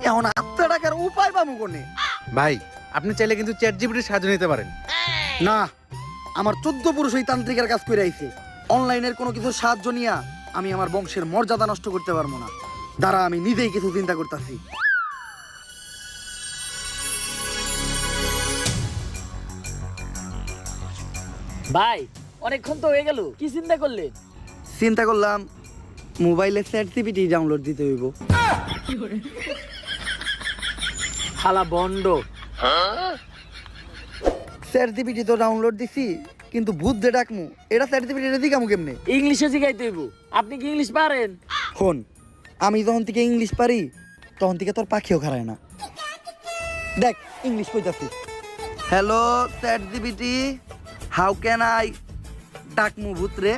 এখন আত্মা টাকার উপায় পাবো কোনে? ভাই আপনি চাইলে কিন্তু চ্যাট জিপিটির সাহায্য নিতে পারেন। না, আমার 14 পুরুষ ওই তান্ত্রিকের কাজ করে আইছে। অনলাইনের কোনো কিছু সাহায্য নিয়া আমি আমার বংশের মর্যাদা নষ্ট করতে পারবো না। দাঁড়া, আমি নিজেই কিছু চিন্তা করতেছি। ভাই অনেকক্ষণ তো হয়ে গেল, কি চিন্তা করলেন? চিন্তা করলাম মোবাইলে চ্যাট জিপিটি ডাউনলোড দিতে হইব। হালা বন্ড। চ্যাট জিপিটি তো ডাউনলোড দিছি, কিন্তু ভূত দে ডাকমু এটা চ্যাট জিপিটি রে দিকামু কেমনে? ইংলিশে শিখাইতে হইব। আপনি কি ইংলিশ পারেন? হন, আমি যখন থেকে ইংলিশ পারি তখন থেকে তোর পাখিও খারায় না। দেখ ইংলিশ কইতাছি। Hello chat GPT, how can I ডাকমু ভূত রে?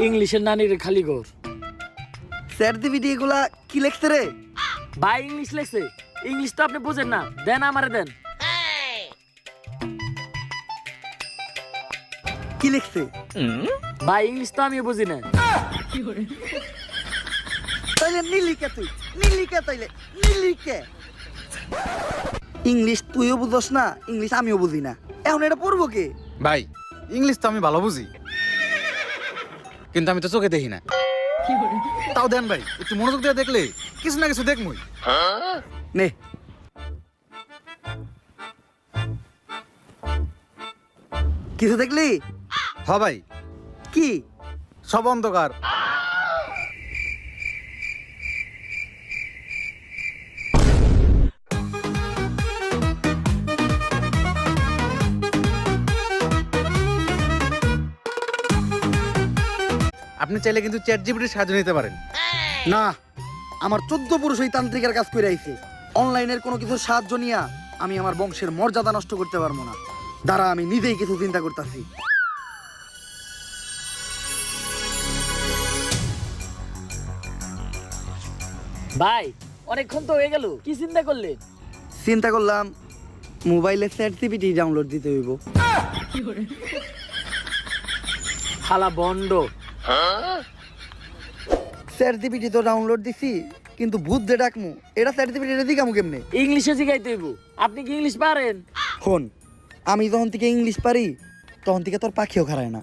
ইংলিশের নানির খালি ঘর। চ্যাট জিপিটি এগুলা কি লেখছে রে? ভাই ইংলিশ লেখছে। ইংলিশ তো আপনি বুঝেন না, দেন আমারে দেন। কি লিখছে? ভাই ইংলিশ তো আমিও বুঝি না। তাইলে নীলিকে তুই নীলিকে তাইলে নীলিকে। ইংলিশ তুইও বুঝস না, ইংলিশ আমিও বুঝি না, এখন এটা পড়বো কে? ভাই ইংলিশ তো আমি ভালো বুঝি, কিন্তু আমি তো চোখে দেখি না। তাও দেন ভাই, একটু মনোযোগ দিয়ে দেখলে কিছু না কিছু দেখমই। নে, কিছু দেখলি? হ ভাই, কি? সব অন্ধকার। আপনি চাইলে কিন্তু চ্যাট জিপিটির সাহায্য নিতে পারেন। না, আমার 14 পুরুষ ওই তান্ত্রিকের কাজ করে আইছে। অনলাইনের কোনো কিছু সাহায্য নিয়া আমি আমার বংশের মর্যাদা নষ্ট করতে পারবো না। দাঁড়া, আমি নিজেই কিছু চিন্তা করতেছি। ভাই অনেকক্ষণ তো হয়ে গেল, কি চিন্তা করলেন? চিন্তা করলাম মোবাইলে চ্যাট জিপিটি ডাউনলোড দিতে হইব। হালা বন্ড। চ্যাট জিপিটি তো ডাউনলোড দিছি, কিন্তু ভূত দে ডাকমু এটা চ্যাট জিপিটি রে দিকামু কেমনে? ইংলিশে শিখাইতে হইব। আপনি কি ইংলিশ পারেন? হন, আমি যখন থেকে ইংলিশ পারি তখন থেকে তোর পাখিও খারায় না।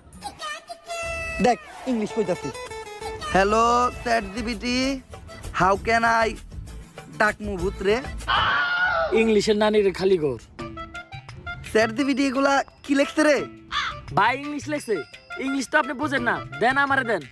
দেখ ইংলিশ কইতাছি। Hello chat GPT, how can I ডাকমু ভূত রে? ইংলিশের নানির খালি ঘর। চ্যাট জিপিটি এগুলা কি লেখছে রে? ভাই ইংলিশ লেখছে। ইংলিশ তো আপনি বুঝেন না, দেন আমারে দেন।